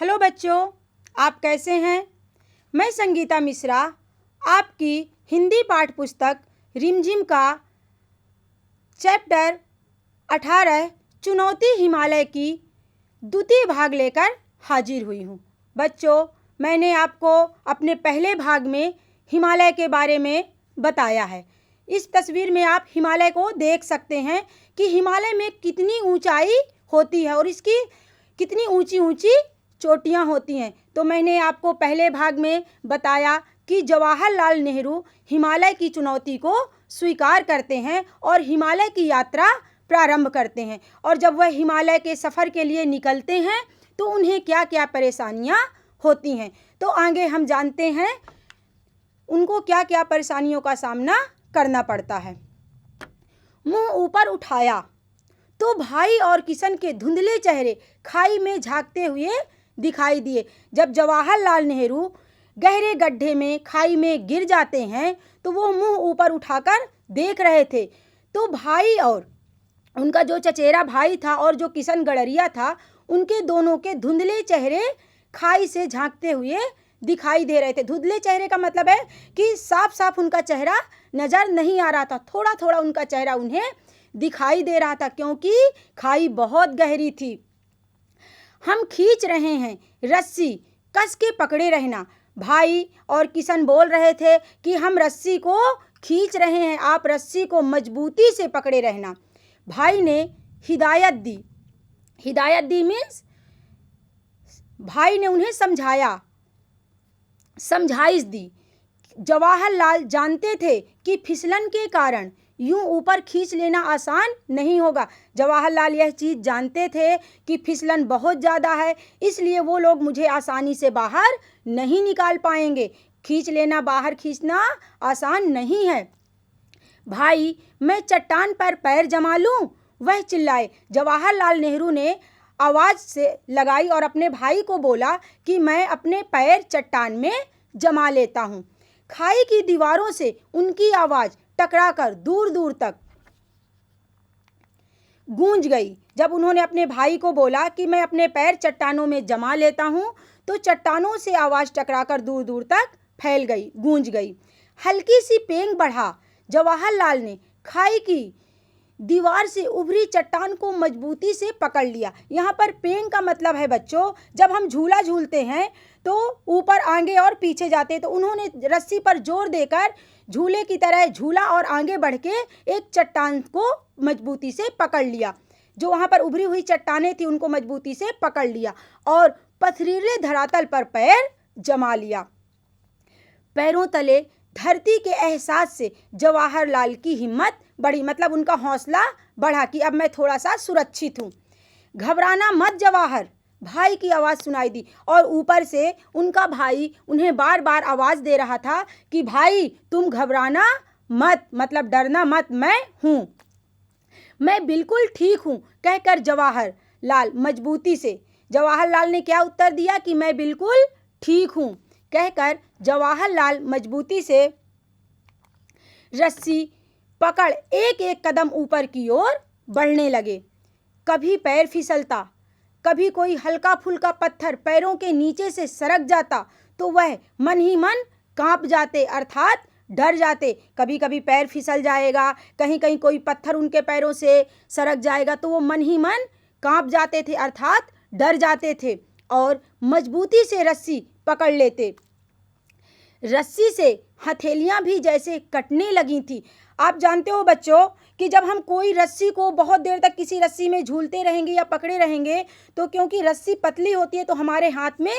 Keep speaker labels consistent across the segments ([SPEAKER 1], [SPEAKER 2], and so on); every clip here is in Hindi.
[SPEAKER 1] हेलो बच्चों, आप कैसे हैं। मैं संगीता मिश्रा आपकी हिंदी पाठ पुस्तक रिमझिम का चैप्टर 18 चुनौती हिमालय की द्वितीय भाग लेकर हाजिर हुई हूँ। बच्चों, मैंने आपको अपने पहले भाग में हिमालय के बारे में बताया है। इस तस्वीर में आप हिमालय को देख सकते हैं कि हिमालय में कितनी ऊंचाई होती है और इसकी कितनी ऊंची ऊंची चोटियां होती हैं। तो मैंने आपको पहले भाग में बताया कि जवाहरलाल नेहरू हिमालय की चुनौती को स्वीकार करते हैं और हिमालय की यात्रा प्रारंभ करते हैं। और जब वह हिमालय के सफ़र के लिए निकलते हैं तो उन्हें क्या क्या परेशानियां होती हैं। तो आगे हम जानते हैं उनको क्या क्या परेशानियों का सामना करना पड़ता है। मुंह ऊपर उठाया तो भाई और किशन के धुंधले चेहरे खाई में झांकते हुए दिखाई दिए। जब जवाहरलाल नेहरू गहरे गड्ढे में खाई में गिर जाते हैं तो वो मुंह ऊपर उठाकर देख रहे थे। तो भाई और उनका जो चचेरा भाई था और जो किशन गडरिया था, उनके दोनों के धुंधले चेहरे खाई से झांकते हुए दिखाई दे रहे थे। धुंधले चेहरे का मतलब है कि साफ साफ उनका चेहरा नज़र नहीं आ रहा था, थोड़ा थोड़ा उनका चेहरा उन्हें दिखाई दे रहा था क्योंकि खाई बहुत गहरी थी। हम खींच रहे हैं, रस्सी कस के पकड़े रहना। भाई और किशन बोल रहे थे कि हम रस्सी को खींच रहे हैं, आप रस्सी को मजबूती से पकड़े रहना। भाई ने हिदायत दी। हिदायत दी मीन्स भाई ने उन्हें समझाइश दी। जवाहरलाल जानते थे कि फिसलन के कारण यूं ऊपर खींच लेना आसान नहीं होगा। जवाहरलाल यह चीज़ जानते थे कि फिसलन बहुत ज़्यादा है, इसलिए वो लोग मुझे आसानी से बाहर नहीं निकाल पाएंगे। खींच लेना, बाहर खींचना आसान नहीं है। भाई, मैं चट्टान पर पैर जमा लूं, वह चिल्लाए। जवाहरलाल नेहरू ने आवाज़ से लगाई और अपने भाई को बोला कि मैं अपने पैर चट्टान में जमा लेता हूँ। खाई की दीवारों से उनकी आवाज़ टकराकर दूर दूर तक गूंज गई। जब उन्होंने अपने भाई को बोला कि मैं अपने पैर चट्टानों में जमा लेता हूँ तो चट्टानों से आवाज़ टकराकर दूर दूर तक फैल गई, गूंज गई। हल्की सी पेंग बढ़ा। जवाहरलाल ने खाई की दीवार से उभरी चट्टान को मजबूती से पकड़ लिया। यहाँ पर पेंग का मतलब है बच्चों, जब हम झूला झूलते हैं तो ऊपर आगे और पीछे जाते हैं, तो उन्होंने रस्सी पर जोर देकर झूले की तरह झूला और आगे बढ़ के एक चट्टान को मजबूती से पकड़ लिया। जो वहाँ पर उभरी हुई चट्टानें थी उनको मजबूती से पकड़ लिया और पथरीले धरातल पर पैर जमा लिया। पैरों तले धरती के एहसास से जवाहरलाल की हिम्मत बढ़ी, मतलब उनका हौसला बढ़ा कि अब मैं थोड़ा सा सुरक्षित हूँ। घबराना मत जवाहर, भाई की आवाज़ सुनाई दी और ऊपर से उनका भाई उन्हें बार बार आवाज़ दे रहा था कि भाई तुम घबराना मत, मतलब डरना मत, मैं हूँ, मैं बिल्कुल ठीक हूँ, कहकर जवाहरलाल मजबूती से, जवाहरलाल ने क्या उत्तर दिया कि मैं बिल्कुल ठीक हूँ, कहकर जवाहरलाल मजबूती से रस्सी पकड़ एक एक कदम ऊपर की ओर बढ़ने लगे। कभी पैर फिसलता, कभी कोई हल्का फुल्का पत्थर पैरों के नीचे से सरक जाता तो वह मन ही मन कांप जाते, अर्थात डर जाते। कभी कभी पैर फिसल जाएगा, कहीं कहीं कोई पत्थर उनके पैरों से सरक जाएगा तो वो मन ही मन कांप जाते थे, अर्थात डर जाते थे और मजबूती से रस्सी पकड़ लेते। रस्सी से हथेलियां भी जैसे कटने लगी थी। आप जानते हो बच्चों कि जब हम कोई रस्सी को बहुत देर तक किसी रस्सी में झूलते रहेंगे या पकड़े रहेंगे तो क्योंकि रस्सी पतली होती है तो हमारे हाथ में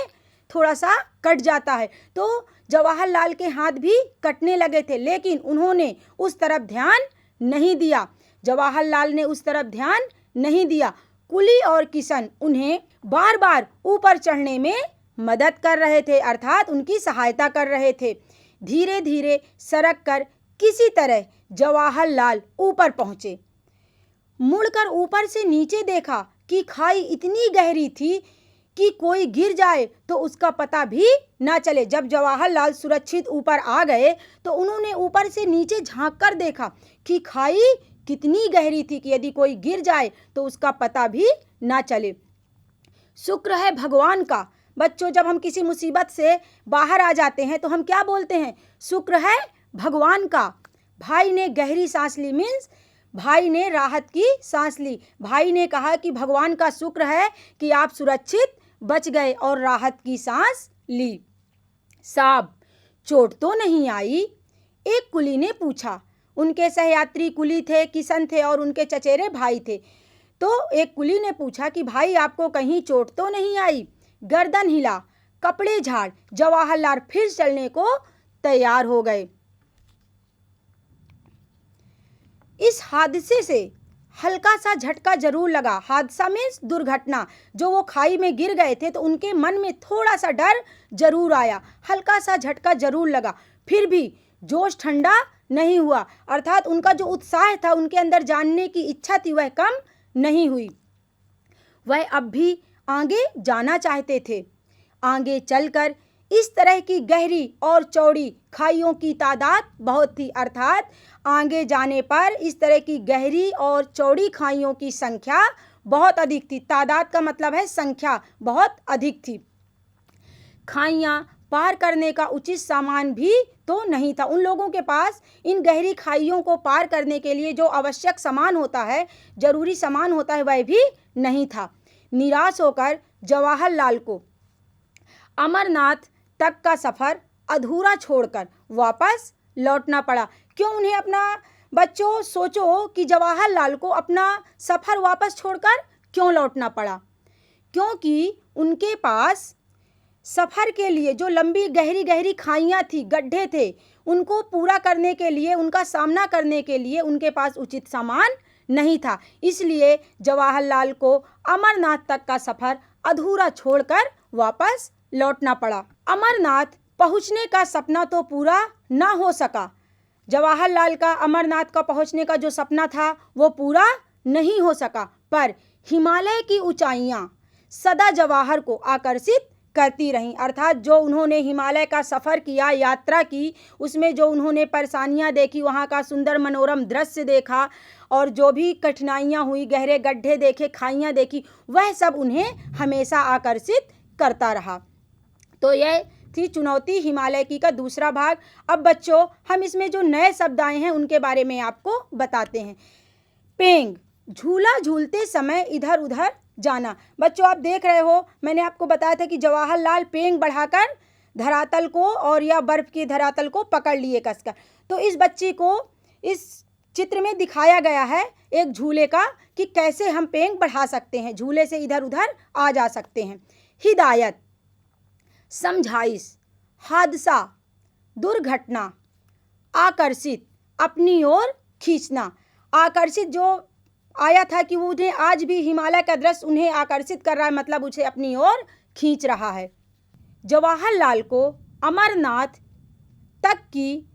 [SPEAKER 1] थोड़ा सा कट जाता है। तो जवाहरलाल के हाथ भी कटने लगे थे, लेकिन उन्होंने उस तरफ ध्यान नहीं दिया। जवाहरलाल ने उस तरफ ध्यान नहीं दिया। कुली और किशन उन्हें बार बार ऊपर चढ़ने में मदद कर रहे थे, अर्थात उनकी सहायता कर रहे थे। धीरे धीरे सरक कर किसी तरह जवाहरलाल ऊपर पहुंचे। मुड़कर ऊपर से नीचे देखा कि खाई इतनी गहरी थी कि कोई गिर जाए तो उसका पता भी ना चले। जब जवाहरलाल सुरक्षित ऊपर आ गए तो उन्होंने ऊपर से नीचे झांक कर देखा कि खाई कितनी गहरी थी कि यदि कोई गिर जाए तो उसका पता भी ना चले। शुक्र है भगवान का, बच्चों, जब हम किसी मुसीबत से बाहर आ जाते हैं तो हम क्या बोलते हैं? शुक्र है भगवान का। भाई ने गहरी सांस ली मीन्स भाई ने राहत की सांस ली। भाई ने कहा कि भगवान का शुक्र है कि आप सुरक्षित बच गए और राहत की सांस ली। साहब, चोट तो नहीं आई? एक कुली ने पूछा। उनके सहयात्री कुली थे, किशन थे और उनके चचेरे भाई थे। तो एक कुली ने पूछा कि भाई आपको कहीं चोट तो नहीं आई? गर्दन हिला, कपड़े झाड़ जवाहरलाल फिर चलने को तैयार हो गए। इस हादसे से हल्का सा झटका जरूर लगा। हादसा मीन्स दुर्घटना। जो वो खाई में गिर गए थे तो उनके मन में थोड़ा सा डर जरूर आया, हल्का सा झटका जरूर लगा। फिर भी जोश ठंडा नहीं हुआ, अर्थात उनका जो उत्साह था, उनके अंदर जानने की इच्छा थी, वह कम नहीं हुई। वह अब भी आगे जाना चाहते थे। आगे चलकर इस तरह की गहरी और चौड़ी खाइयों की तादाद बहुत थी, अर्थात आगे जाने पर इस तरह की गहरी और चौड़ी खाइयों की संख्या बहुत अधिक थी। तादाद का मतलब है संख्या, बहुत अधिक थी। खाइयाँ पार करने का उचित सामान भी तो नहीं था। उन लोगों के पास इन गहरी खाइयों को पार करने के लिए जो आवश्यक सामान होता है, जरूरी सामान होता है, वह भी नहीं था। निराश होकर जवाहरलाल को अमरनाथ तक का सफ़र अधूरा छोड़कर वापस लौटना पड़ा। क्यों उन्हें अपना, बच्चों सोचो कि जवाहरलाल को अपना सफ़र वापस छोड़कर क्यों लौटना पड़ा? क्योंकि उनके पास सफ़र के लिए जो लंबी गहरी गहरी खाइयाँ थी, गड्ढे थे, उनको पूरा करने के लिए, उनका सामना करने के लिए उनके पास उचित सामान नहीं था। इसलिए जवाहरलाल को अमरनाथ तक का सफ़र अधूरा छोड़कर वापस लौटना पड़ा। अमरनाथ पहुंचने का सपना तो पूरा ना हो सका। जवाहरलाल का अमरनाथ का पहुंचने का जो सपना था वो पूरा नहीं हो सका, पर हिमालय की ऊंचाइयां सदा जवाहर को आकर्षित करती रहीं। अर्थात जो उन्होंने हिमालय का सफ़र किया, यात्रा की, उसमें जो उन्होंने परेशानियां देखी, वहाँ का सुंदर मनोरम दृश्य देखा और जो भी कठिनाइयां हुई, गहरे गड्ढे देखे, खाइयां देखी, वह सब उन्हें हमेशा आकर्षित करता रहा। तो यह थी चुनौती हिमालय की का दूसरा भाग। अब बच्चों, हम इसमें जो नए शब्द आए हैं उनके बारे में आपको बताते हैं। पेंग, झूला झूलते समय इधर उधर जाना। बच्चों, आप देख रहे हो, मैंने आपको बताया था कि जवाहरलाल पेंग बढ़ाकर धरातल को और या बर्फ की धरातल को पकड़ लिए कसकर। तो इस बच्ची को इस चित्र में दिखाया गया है एक झूले का कि कैसे हम पेंग बढ़ा सकते हैं, झूले से इधर उधर आ जा सकते हैं। हिदायत, समझाइश, हादसा, दुर्घटना, आकर्षित, अपनी ओर खींचना। आकर्षित जो आया था कि वो उन्हें आज भी हिमालय का दृश्य उन्हें आकर्षित कर रहा है, मतलब उसे अपनी ओर खींच रहा है। जवाहरलाल को अमरनाथ तक की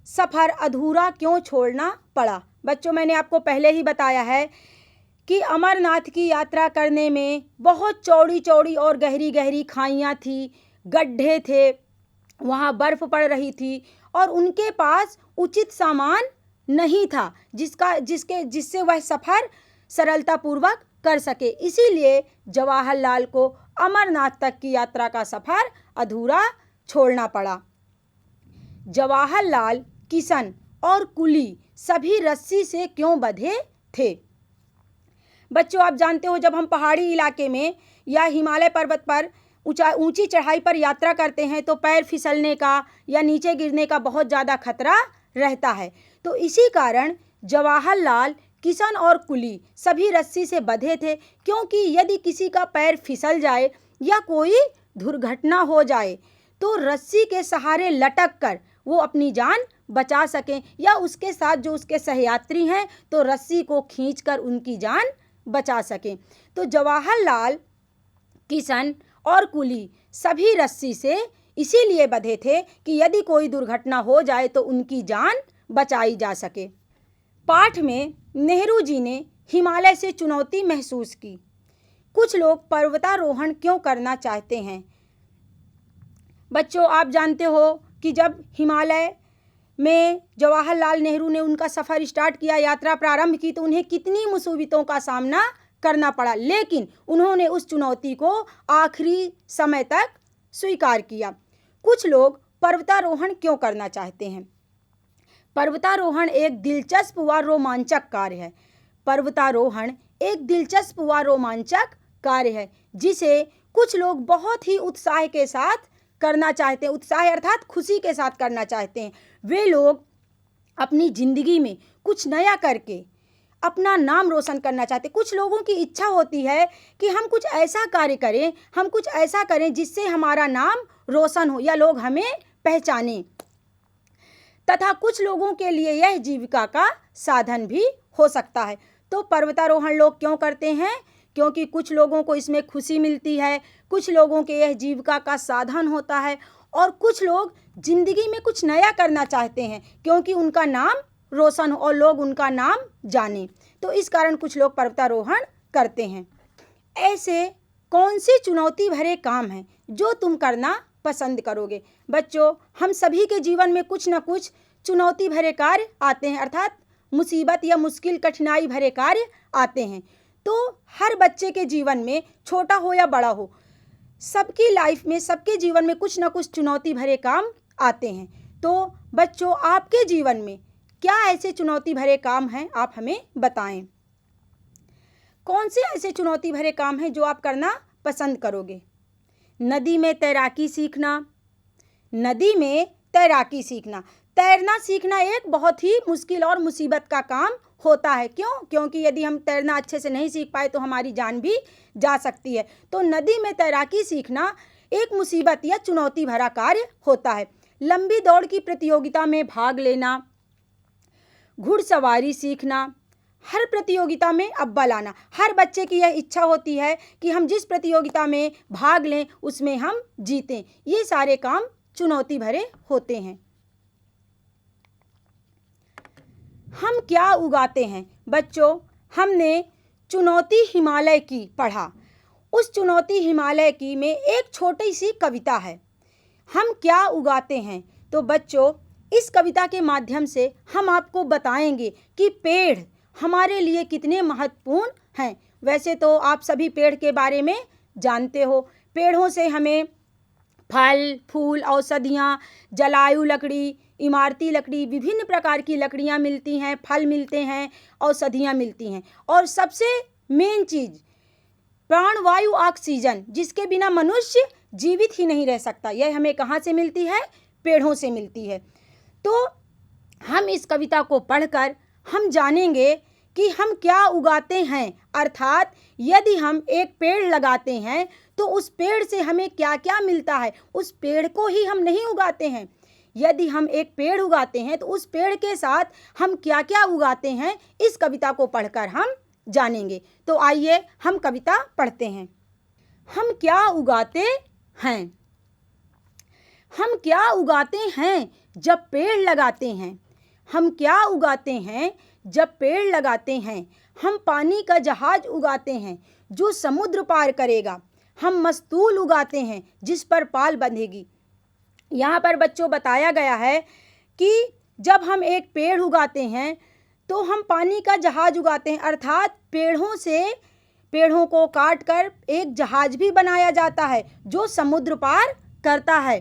[SPEAKER 1] सफ़र अधूरा क्यों छोड़ना पड़ा? बच्चों, मैंने आपको पहले ही बताया है कि अमरनाथ की यात्रा करने में बहुत चौड़ी चौड़ी और गहरी गहरी खाइयाँ थी, गड्ढे थे, वहाँ बर्फ़ पड़ रही थी और उनके पास उचित सामान नहीं था जिससे वह सफ़र सरलतापूर्वक कर सके। इसीलिए जवाहरलाल को अमरनाथ तक की यात्रा का सफ़र अधूरा छोड़ना पड़ा। जवाहरलाल, किशन और कुली सभी रस्सी से क्यों बंधे थे? बच्चों, आप जानते हो, जब हम पहाड़ी इलाके में या हिमालय पर्वत पर ऊंची चढ़ाई पर यात्रा करते हैं तो पैर फिसलने का या नीचे गिरने का बहुत ज़्यादा खतरा रहता है। तो इसी कारण जवाहरलाल, किशन और कुली सभी रस्सी से बंधे थे, क्योंकि यदि किसी का पैर फिसल जाए या कोई दुर्घटना हो जाए तो रस्सी के सहारे लटक कर वो अपनी जान बचा सकें, या उसके साथ जो उसके सहयात्री हैं तो रस्सी को खींचकर उनकी जान बचा सकें। तो जवाहरलाल, किशन और कुली सभी रस्सी से इसीलिए बंधे थे कि यदि कोई दुर्घटना हो जाए तो उनकी जान बचाई जा सके। पाठ में नेहरू जी ने हिमालय से चुनौती महसूस की। कुछ लोग पर्वतारोहण क्यों करना चाहते हैं? बच्चों, आप जानते हो कि जब हिमालय में जवाहरलाल नेहरू ने उनका सफ़र स्टार्ट किया, यात्रा प्रारंभ की, तो उन्हें कितनी मुसीबतों का सामना करना पड़ा, लेकिन उन्होंने उस चुनौती को आखिरी समय तक स्वीकार किया। कुछ लोग पर्वतारोहण क्यों करना चाहते हैं? पर्वतारोहण एक दिलचस्प व रोमांचक कार्य है। पर्वतारोहण एक दिलचस्प व रोमांचक कार्य है जिसे कुछ लोग बहुत ही उत्साह के साथ करना चाहते हैं। उत्साह अर्थात खुशी के साथ करना चाहते हैं। वे लोग अपनी ज़िंदगी में कुछ नया करके अपना नाम रोशन करना चाहते हैं। कुछ लोगों की इच्छा होती है कि हम कुछ ऐसा कार्य करें, हम कुछ ऐसा करें जिससे हमारा नाम रोशन हो या लोग हमें पहचानें। तथा कुछ लोगों के लिए यह जीविका का साधन भी हो सकता है। तो पर्वतारोहण लोग क्यों करते हैं? क्योंकि कुछ लोगों को इसमें खुशी मिलती है, कुछ लोगों के यह जीविका का साधन होता है, और कुछ लोग जिंदगी में कुछ नया करना चाहते हैं क्योंकि उनका नाम रोशन हो और लोग उनका नाम जाने। तो इस कारण कुछ लोग पर्वतारोहण करते हैं। ऐसे कौन से चुनौती भरे काम हैं जो तुम करना पसंद करोगे? बच्चों, हम सभी के जीवन में कुछ न कुछ चुनौती भरे कार्य आते हैं, अर्थात मुसीबत या मुश्किल कठिनाई भरे कार्य आते हैं। तो हर बच्चे के जीवन में, छोटा हो या बड़ा हो, सबकी लाइफ में, सबके जीवन में कुछ न कुछ चुनौती भरे काम आते हैं। तो बच्चों, आपके जीवन में क्या ऐसे चुनौती भरे काम हैं, आप हमें बताएं। कौन से ऐसे चुनौती भरे काम हैं जो आप करना पसंद करोगे? नदी में तैराकी सीखना। नदी में तैराकी सीखना, तैरना सीखना एक बहुत ही मुश्किल और मुसीबत का काम होता है। क्यों? क्योंकि यदि हम तैरना अच्छे से नहीं सीख पाए तो हमारी जान भी जा सकती है। तो नदी में तैराकी सीखना एक मुसीबत या चुनौती भरा कार्य होता है। लंबी दौड़ की प्रतियोगिता में भाग लेना, घुड़सवारी सीखना, हर प्रतियोगिता में अव्वल आना। हर बच्चे की यह इच्छा होती है कि हम जिस प्रतियोगिता में भाग लें उसमें हम जीतें। ये सारे काम चुनौती भरे होते हैं। हम क्या उगाते हैं? बच्चों, हमने चुनौती हिमालय की पढ़ा। उस चुनौती हिमालय की में एक छोटी सी कविता है, हम क्या उगाते हैं। तो बच्चों, इस कविता के माध्यम से हम आपको बताएंगे कि पेड़ हमारे लिए कितने महत्वपूर्ण हैं। वैसे तो आप सभी पेड़ के बारे में जानते हो। पेड़ों से हमें फल, फूल, औषधियाँ, जलायु लकड़ी, इमारती लकड़ी, विभिन्न प्रकार की लकड़ियाँ मिलती हैं, फल मिलते हैं, औषधियाँ मिलती हैं, और सबसे मेन चीज़ प्राणवायु ऑक्सीजन, जिसके बिना मनुष्य जीवित ही नहीं रह सकता, यह हमें कहाँ से मिलती है? पेड़ों से मिलती है। तो हम इस कविता को पढ़कर हम जानेंगे कि हम क्या उगाते हैं, अर्थात यदि हम एक पेड़ लगाते हैं तो उस पेड़ से हमें क्या क्या मिलता है। उस पेड़ को ही हम नहीं उगाते हैं, यदि हम एक पेड़ उगाते हैं तो उस पेड़ के साथ हम क्या क्या उगाते हैं, इस कविता को पढ़कर हम जानेंगे। तो आइए हम कविता पढ़ते हैं। हम क्या उगाते हैं? हम क्या उगाते हैं जब पेड़ लगाते हैं? हम क्या उगाते हैं जब पेड़ लगाते हैं? हम पानी का जहाज उगाते हैं जो समुद्र पार करेगा। हम मस्तूल उगाते हैं जिस पर पाल बंधेगी। यहाँ पर बच्चों बताया गया है कि जब हम एक पेड़ उगाते हैं तो हम पानी का जहाज उगाते हैं, अर्थात पेड़ों को काट कर एक जहाज भी बनाया जाता है जो समुद्र पार करता है।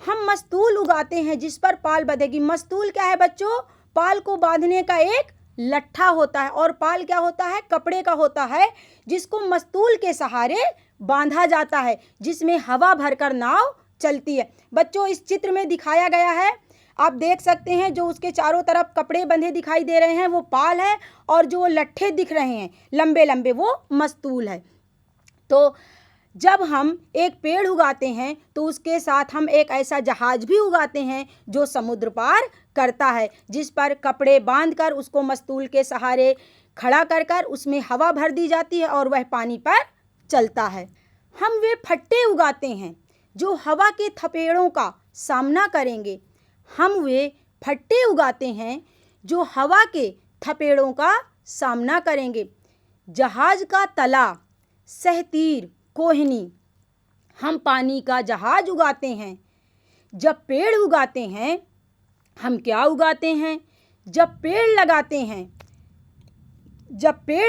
[SPEAKER 1] हम मस्तूल उगाते हैं जिस पर पाल बंधेगी। मस्तूल क्या है बच्चों? पाल को बांधने का एक लट्ठा होता है, और पाल क्या होता है? कपड़े का होता है, जिसको मस्तूल के सहारे बांधा जाता है, जिसमें हवा भरकर नाव चलती है। बच्चों, इस चित्र में दिखाया गया है, आप देख सकते हैं, जो उसके चारों तरफ कपड़े बंधे दिखाई दे रहे हैं वो पाल है, और जो लट्ठे दिख रहे हैं लंबे लंबे वो मस्तूल है। तो जब हम एक पेड़ उगाते हैं तो उसके साथ हम एक ऐसा जहाज भी उगाते हैं जो समुद्र पार करता है, जिस पर कपड़े बांधकर उसको मस्तूल के सहारे खड़ा कर कर उसमें हवा भर दी जाती है और वह पानी पर चलता है। हम वे फट्टे उगाते हैं जो हवा के थपेड़ों का सामना करेंगे। हम वे फट्टे उगाते हैं जो हवा के थपेड़ों का सामना करेंगे। जहाज का तला, सहतीर, कोहनी, हम पानी का जहाज उगाते हैं। जब पेड़ उगाते हैं, हम क्या उगाते हैं? जब पेड़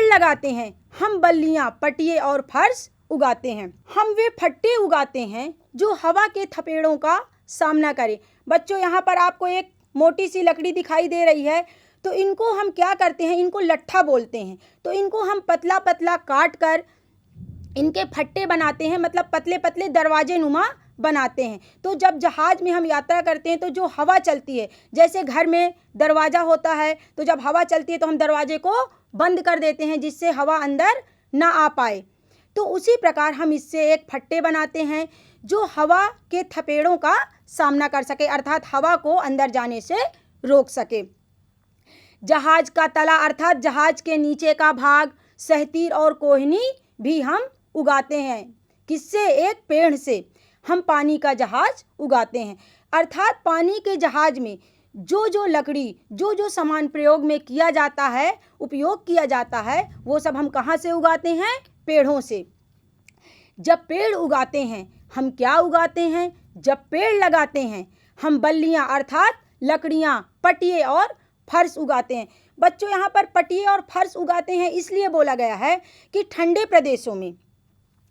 [SPEAKER 1] लगाते हैं हम बल्लियाँ, पटिए और फर्श उगाते हैं। हम वे फट्टे उगाते हैं जो हवा के थपेड़ों का सामना करें। बच्चों, यहाँ पर आपको एक मोटी सी लकड़ी दिखाई दे रही है, तो इनको हम क्या करते हैं, इनको लट्ठा बोलते हैं। तो इनको हम पतला पतला काट कर इनके फट्टे बनाते हैं, मतलब पतले पतले दरवाजे नुमा बनाते हैं। तो जब जहाज़ में हम यात्रा करते हैं तो जो हवा चलती है, जैसे घर में दरवाज़ा होता है, तो जब हवा चलती है तो हम दरवाजे को बंद कर देते हैं जिससे हवा अंदर ना आ पाए। तो उसी प्रकार हम इससे एक फट्टे बनाते हैं जो हवा के थपेड़ों का सामना कर सके, अर्थात हवा को अंदर जाने से रोक सके। जहाज़ का तला अर्थात जहाज़ के नीचे का भाग, सहतीर और कोहनी भी हम उगाते हैं। किससे? एक पेड़ से हम पानी का जहाज़ उगाते हैं। अर्थात पानी के जहाज़ में जो लकड़ी, जो सामान प्रयोग में किया जाता है, उपयोग किया जाता है, वो सब हम कहाँ से उगाते हैं? पेड़ों से। जब पेड़ उगाते हैं हम क्या उगाते हैं? जब पेड़ लगाते हैं हम बल्लियाँ अर्थात लकड़ियाँ, पटिए और फर्श उगाते हैं। बच्चों, यहाँ पर पटिए और फर्श उगाते हैं इसलिए बोला गया है कि ठंडे प्रदेशों में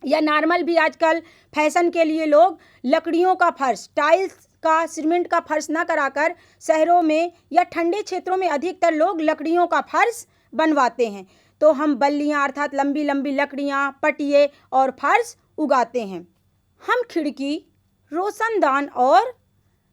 [SPEAKER 1] या नॉर्मल भी आजकल फैशन के लिए लोग लकड़ियों का फर्श, टाइल्स का, सीमेंट का फर्श ना कराकर शहरों में या ठंडे क्षेत्रों में अधिकतर लोग लकड़ियों का फर्श बनवाते हैं। तो हम बल्लियाँ अर्थात लंबी लंबी लकड़ियाँ, पटिए और फर्श उगाते हैं। हम खिड़की, रोशनदान और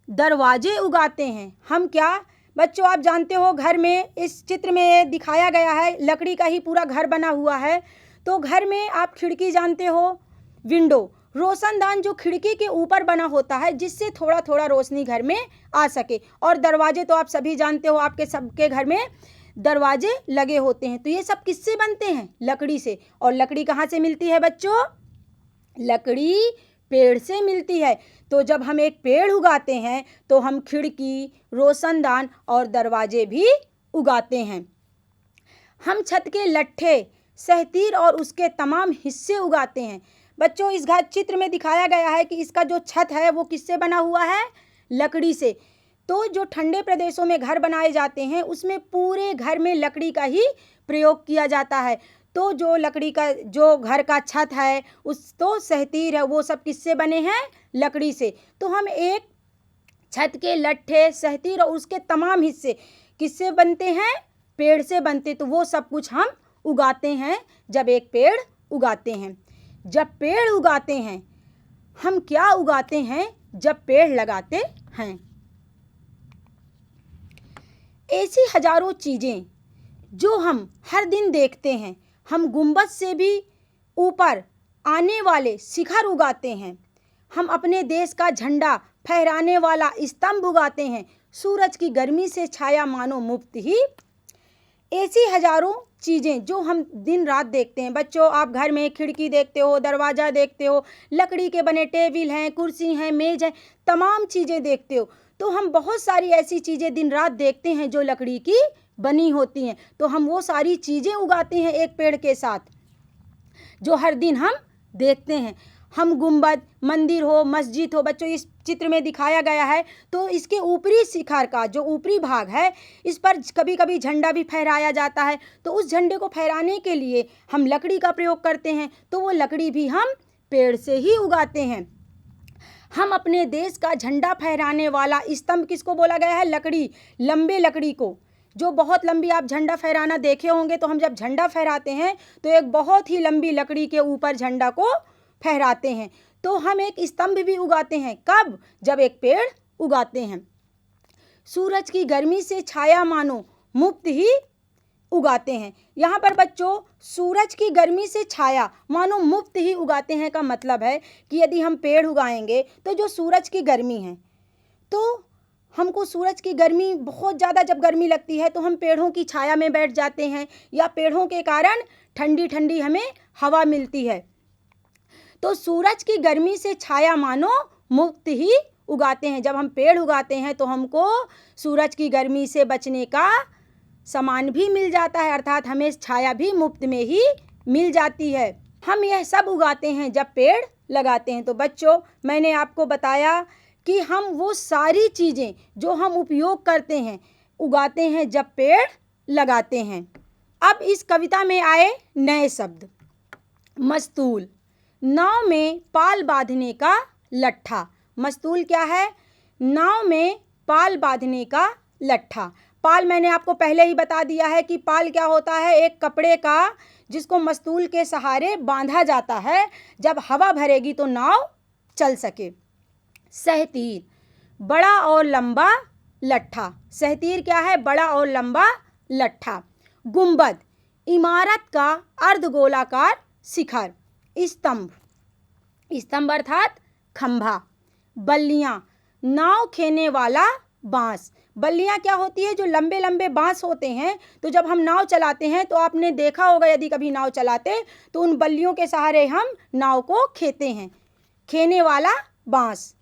[SPEAKER 1] दरवाजे उगाते हैं। हम क्या? बच्चों, आप जानते हो घर में इस चित्र में दिखाया गया है लकड़ी का ही पूरा घर बना हुआ है। तो घर में आप खिड़की जानते हो, विंडो, रोशनदान जो खिड़की के ऊपर बना होता है जिससे थोड़ा थोड़ा रोशनी घर में आ सके, और दरवाजे तो आप सभी जानते हो, आपके सबके घर में दरवाजे लगे होते हैं। तो ये सब किससे बनते हैं? लकड़ी से। और लकड़ी कहाँ से मिलती है बच्चों? लकड़ी पेड़ से मिलती है। तो जब हम एक पेड़ उगाते हैं तो हम खिड़की, रोशनदान और दरवाजे भी उगाते हैं। हम छत के लट्ठे, सहतीर और उसके तमाम हिस्से उगाते हैं। बच्चों, इस घर चित्र में दिखाया गया है कि इसका जो छत है वो किससे बना हुआ है? लकड़ी से। तो जो ठंडे प्रदेशों में घर बनाए जाते हैं उसमें पूरे घर में लकड़ी का ही प्रयोग किया जाता है। तो जो लकड़ी का जो घर का छत है, उस तो सहतीर है, वो सब किससे बने हैं? लकड़ी से। तो हम एक छत के लट्ठे, सहतीर और उसके तमाम हिस्से किससे बनते हैं? पेड़ से बनते। तो वो सब कुछ हम उगाते हैं जब एक पेड़ उगाते हैं। जब पेड़ उगाते हैं हम क्या उगाते हैं? जब पेड़ लगाते हैं। ऐसी हजारों चीज़ें जो हम हर दिन देखते हैं। हम गुंबद से भी ऊपर आने वाले शिखर उगाते हैं। हम अपने देश का झंडा फहराने वाला स्तंभ उगाते हैं। सूरज की गर्मी से छाया मानो मुफ्त ही। ऐसी हजारों चीज़ें जो हम दिन रात देखते हैं। बच्चों, आप घर में खिड़की देखते हो, दरवाज़ा देखते हो, लकड़ी के बने टेबल हैं, कुर्सी हैं, मेज हैं, तमाम चीज़ें देखते हो। तो हम बहुत सारी ऐसी चीज़ें दिन रात देखते हैं जो लकड़ी की बनी होती हैं। तो हम वो सारी चीज़ें उगाते हैं एक पेड़ के साथ जो हर दिन हम देखते हैं। हम गुंबद, मंदिर हो, मस्जिद हो, बच्चों इस चित्र में दिखाया गया है, तो इसके ऊपरी शिखर का जो ऊपरी भाग है इस पर कभी कभी झंडा भी फहराया जाता है। तो उस झंडे को फहराने के लिए हम लकड़ी का प्रयोग करते हैं। तो वो लकड़ी भी हम पेड़ से ही उगाते हैं। हम अपने देश का झंडा फहराने वाला स्तंभ किसको बोला गया है? लकड़ी, लंबे लकड़ी को, जो बहुत लंबी, आप झंडा फहराना देखे होंगे। तो हम जब झंडा फहराते हैं तो एक बहुत ही लंबी लकड़ी के ऊपर झंडा को फहराते हैं। तो हम एक स्तंभ भी उगाते हैं। कब? जब एक पेड़ उगाते हैं। सूरज की गर्मी से छाया मानो मुफ्त ही उगाते हैं। यहाँ पर बच्चों सूरज की गर्मी से छाया मानो मुफ्त ही उगाते हैं का मतलब है कि यदि हम पेड़ उगाएंगे तो जो सूरज की गर्मी है, तो हमको सूरज की गर्मी बहुत ज़्यादा जब गर्मी लगती है तो हम पेड़ों की छाया में बैठ जाते हैं, या पेड़ों के कारण ठंडी ठंडी हमें हवा मिलती है। तो सूरज की गर्मी से छाया मानो मुफ्त ही उगाते हैं। जब हम पेड़ उगाते हैं तो हमको सूरज की गर्मी से बचने का सामान भी मिल जाता है, अर्थात हमें छाया भी मुफ्त में ही मिल जाती है। हम यह सब उगाते हैं जब पेड़ लगाते हैं। तो बच्चों, मैंने आपको बताया कि हम वो सारी चीज़ें जो हम उपयोग करते हैं उगाते हैं जब पेड़ लगाते हैं। अब इस कविता में आए नए शब्द। मस्तूल, नाव में पाल बांधने का लट्ठा। मस्तूल क्या है? नाव में पाल बांधने का लट्ठा। पाल मैंने आपको पहले ही बता दिया है कि पाल क्या होता है, एक कपड़े का जिसको मस्तूल के सहारे बांधा जाता है, जब हवा भरेगी तो नाव चल सके। सहतीर, बड़ा और लंबा लट्ठा। सहतीर क्या है? बड़ा और लंबा लट्ठा। गुंबद, इमारत का अर्धगोलाकार शिखर। स्तंभ, स्तंभ अर्थात खंभा। बल्लियाँ, नाव खेने वाला बांस। बल्लियाँ क्या होती है? जो लंबे लंबे बांस होते हैं, तो जब हम नाव चलाते हैं तो आपने देखा होगा, यदि कभी नाव चलाते तो उन बल्लियों के सहारे हम नाव को खेते हैं। खेने वाला बांस,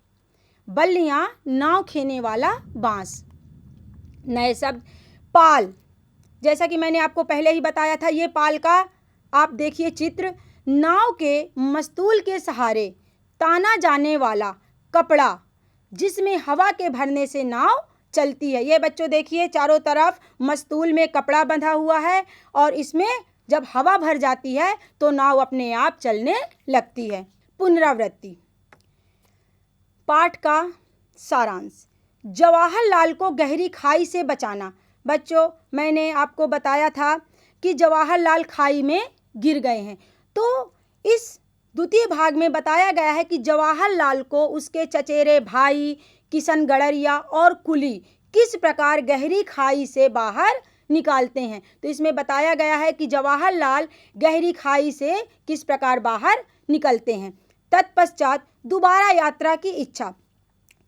[SPEAKER 1] बल्लियाँ, नाव खेने वाला बांस। नए शब्द। पाल, जैसा कि मैंने आपको पहले ही बताया था, ये पाल का आप देखिए चित्र। नाव के मस्तूल के सहारे ताना जाने वाला कपड़ा जिसमें हवा के भरने से नाव चलती है। ये बच्चों देखिए, चारों तरफ मस्तूल में कपड़ा बंधा हुआ है और इसमें जब हवा भर जाती है तो नाव अपने आप चलने लगती है। पुनरावृत्ति। पाठ का सारांश। जवाहरलाल को गहरी खाई से बचाना। बच्चों, मैंने आपको बताया था कि जवाहरलाल खाई में गिर गए हैं, तो इस द्वितीय भाग में बताया गया है कि जवाहरलाल को उसके चचेरे भाई किशन गडरिया और कुली किस प्रकार गहरी खाई से बाहर निकालते हैं। तो इसमें बताया गया है कि जवाहरलाल गहरी खाई से किस प्रकार बाहर निकलते हैं। तत्पश्चात दोबारा यात्रा की इच्छा।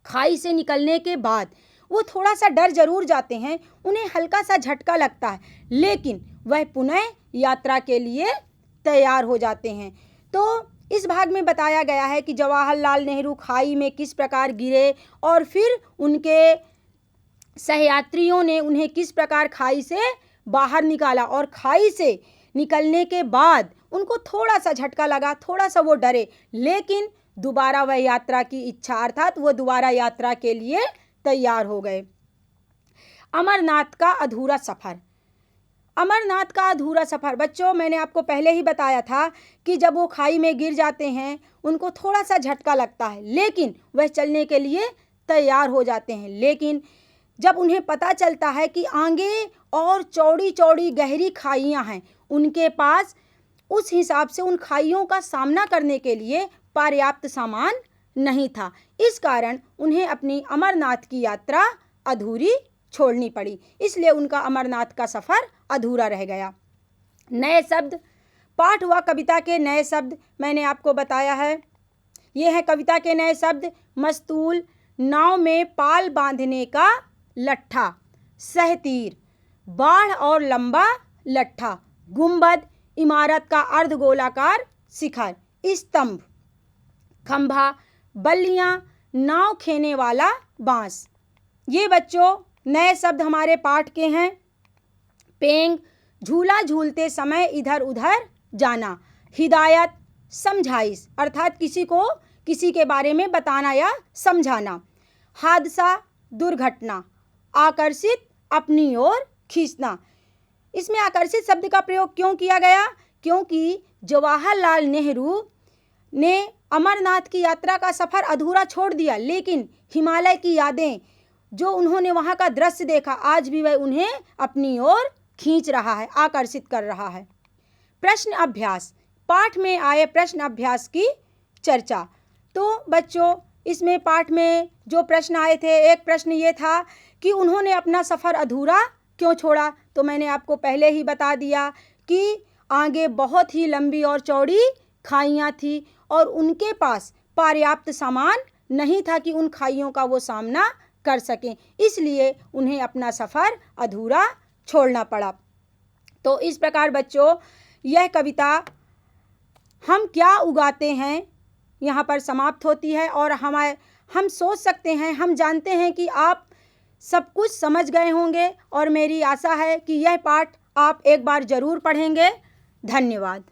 [SPEAKER 1] खाई से निकलने के बाद वो थोड़ा सा डर जरूर जाते हैं, उन्हें हल्का सा झटका लगता है, लेकिन वह पुनः यात्रा के लिए तैयार हो जाते हैं। तो इस भाग में बताया गया है कि जवाहरलाल नेहरू खाई में किस प्रकार गिरे और फिर उनके सहयात्रियों ने उन्हें किस प्रकार खाई से बाहर निकाला, और खाई से निकलने के बाद उनको थोड़ा सा झटका लगा, थोड़ा सा वो डरे, लेकिन दोबारा वह यात्रा की इच्छा, अर्थात वो दोबारा यात्रा के लिए तैयार हो गए। अमरनाथ का अधूरा सफ़र। अमरनाथ का अधूरा सफ़र। बच्चों, मैंने आपको पहले ही बताया था कि जब वो खाई में गिर जाते हैं उनको थोड़ा सा झटका लगता है, लेकिन वह चलने के लिए तैयार हो जाते हैं। लेकिन जब उन्हें पता चलता है कि आगे और चौड़ी चौड़ी गहरी खाइयाँ हैं, उनके पास उस हिसाब से उन खाइयों का सामना करने के लिए पर्याप्त सामान नहीं था, इस कारण उन्हें अपनी अमरनाथ की यात्रा अधूरी छोड़नी पड़ी, इसलिए उनका अमरनाथ का सफ़र अधूरा रह गया। नए शब्द। पाठ व कविता के नए शब्द मैंने आपको बताया है। ये है कविता के नए शब्द। मस्तूल, नाव में पाल बांधने का लट्ठा। सहतीर, बाढ़ और लंबा लट्ठा। गुंबद, इमारत का अर्धगोलाकार शिखर। स्तंभ, खंभा। बल्लियाँ, नाव खेने वाला बांस। ये बच्चों नए शब्द हमारे पाठ के हैं। पेंग, झूला झूलते समय इधर उधर जाना। हिदायत, समझाइश, अर्थात किसी को किसी के बारे में बताना या समझाना। हादसा, दुर्घटना। आकर्षित, अपनी ओर खींचना। इसमें आकर्षित शब्द का प्रयोग क्यों किया गया? क्योंकि जवाहरलाल नेहरू ने अमरनाथ की यात्रा का सफ़र अधूरा छोड़ दिया, लेकिन हिमालय की यादें, जो उन्होंने वहाँ का दृश्य देखा, आज भी वह उन्हें अपनी ओर खींच रहा है, आकर्षित कर रहा है। प्रश्न अभ्यास। पाठ में आए प्रश्न अभ्यास की चर्चा। तो बच्चों, इसमें पाठ में जो प्रश्न आए थे, एक प्रश्न ये था कि उन्होंने अपना सफ़र अधूरा क्यों छोड़ा। तो मैंने आपको पहले ही बता दिया कि आगे बहुत ही लंबी और चौड़ी खाइयाँ थी और उनके पास पर्याप्त सामान नहीं था कि उन खाइयों का वो सामना कर सकें, इसलिए उन्हें अपना सफ़र अधूरा छोड़ना पड़ा। तो इस प्रकार बच्चों, यह कविता हम क्या उगाते हैं यहाँ पर समाप्त होती है, और हम सोच सकते हैं, हम जानते हैं कि आप सब कुछ समझ गए होंगे, और मेरी आशा है कि यह पाठ आप एक बार ज़रूर पढ़ेंगे। धन्यवाद।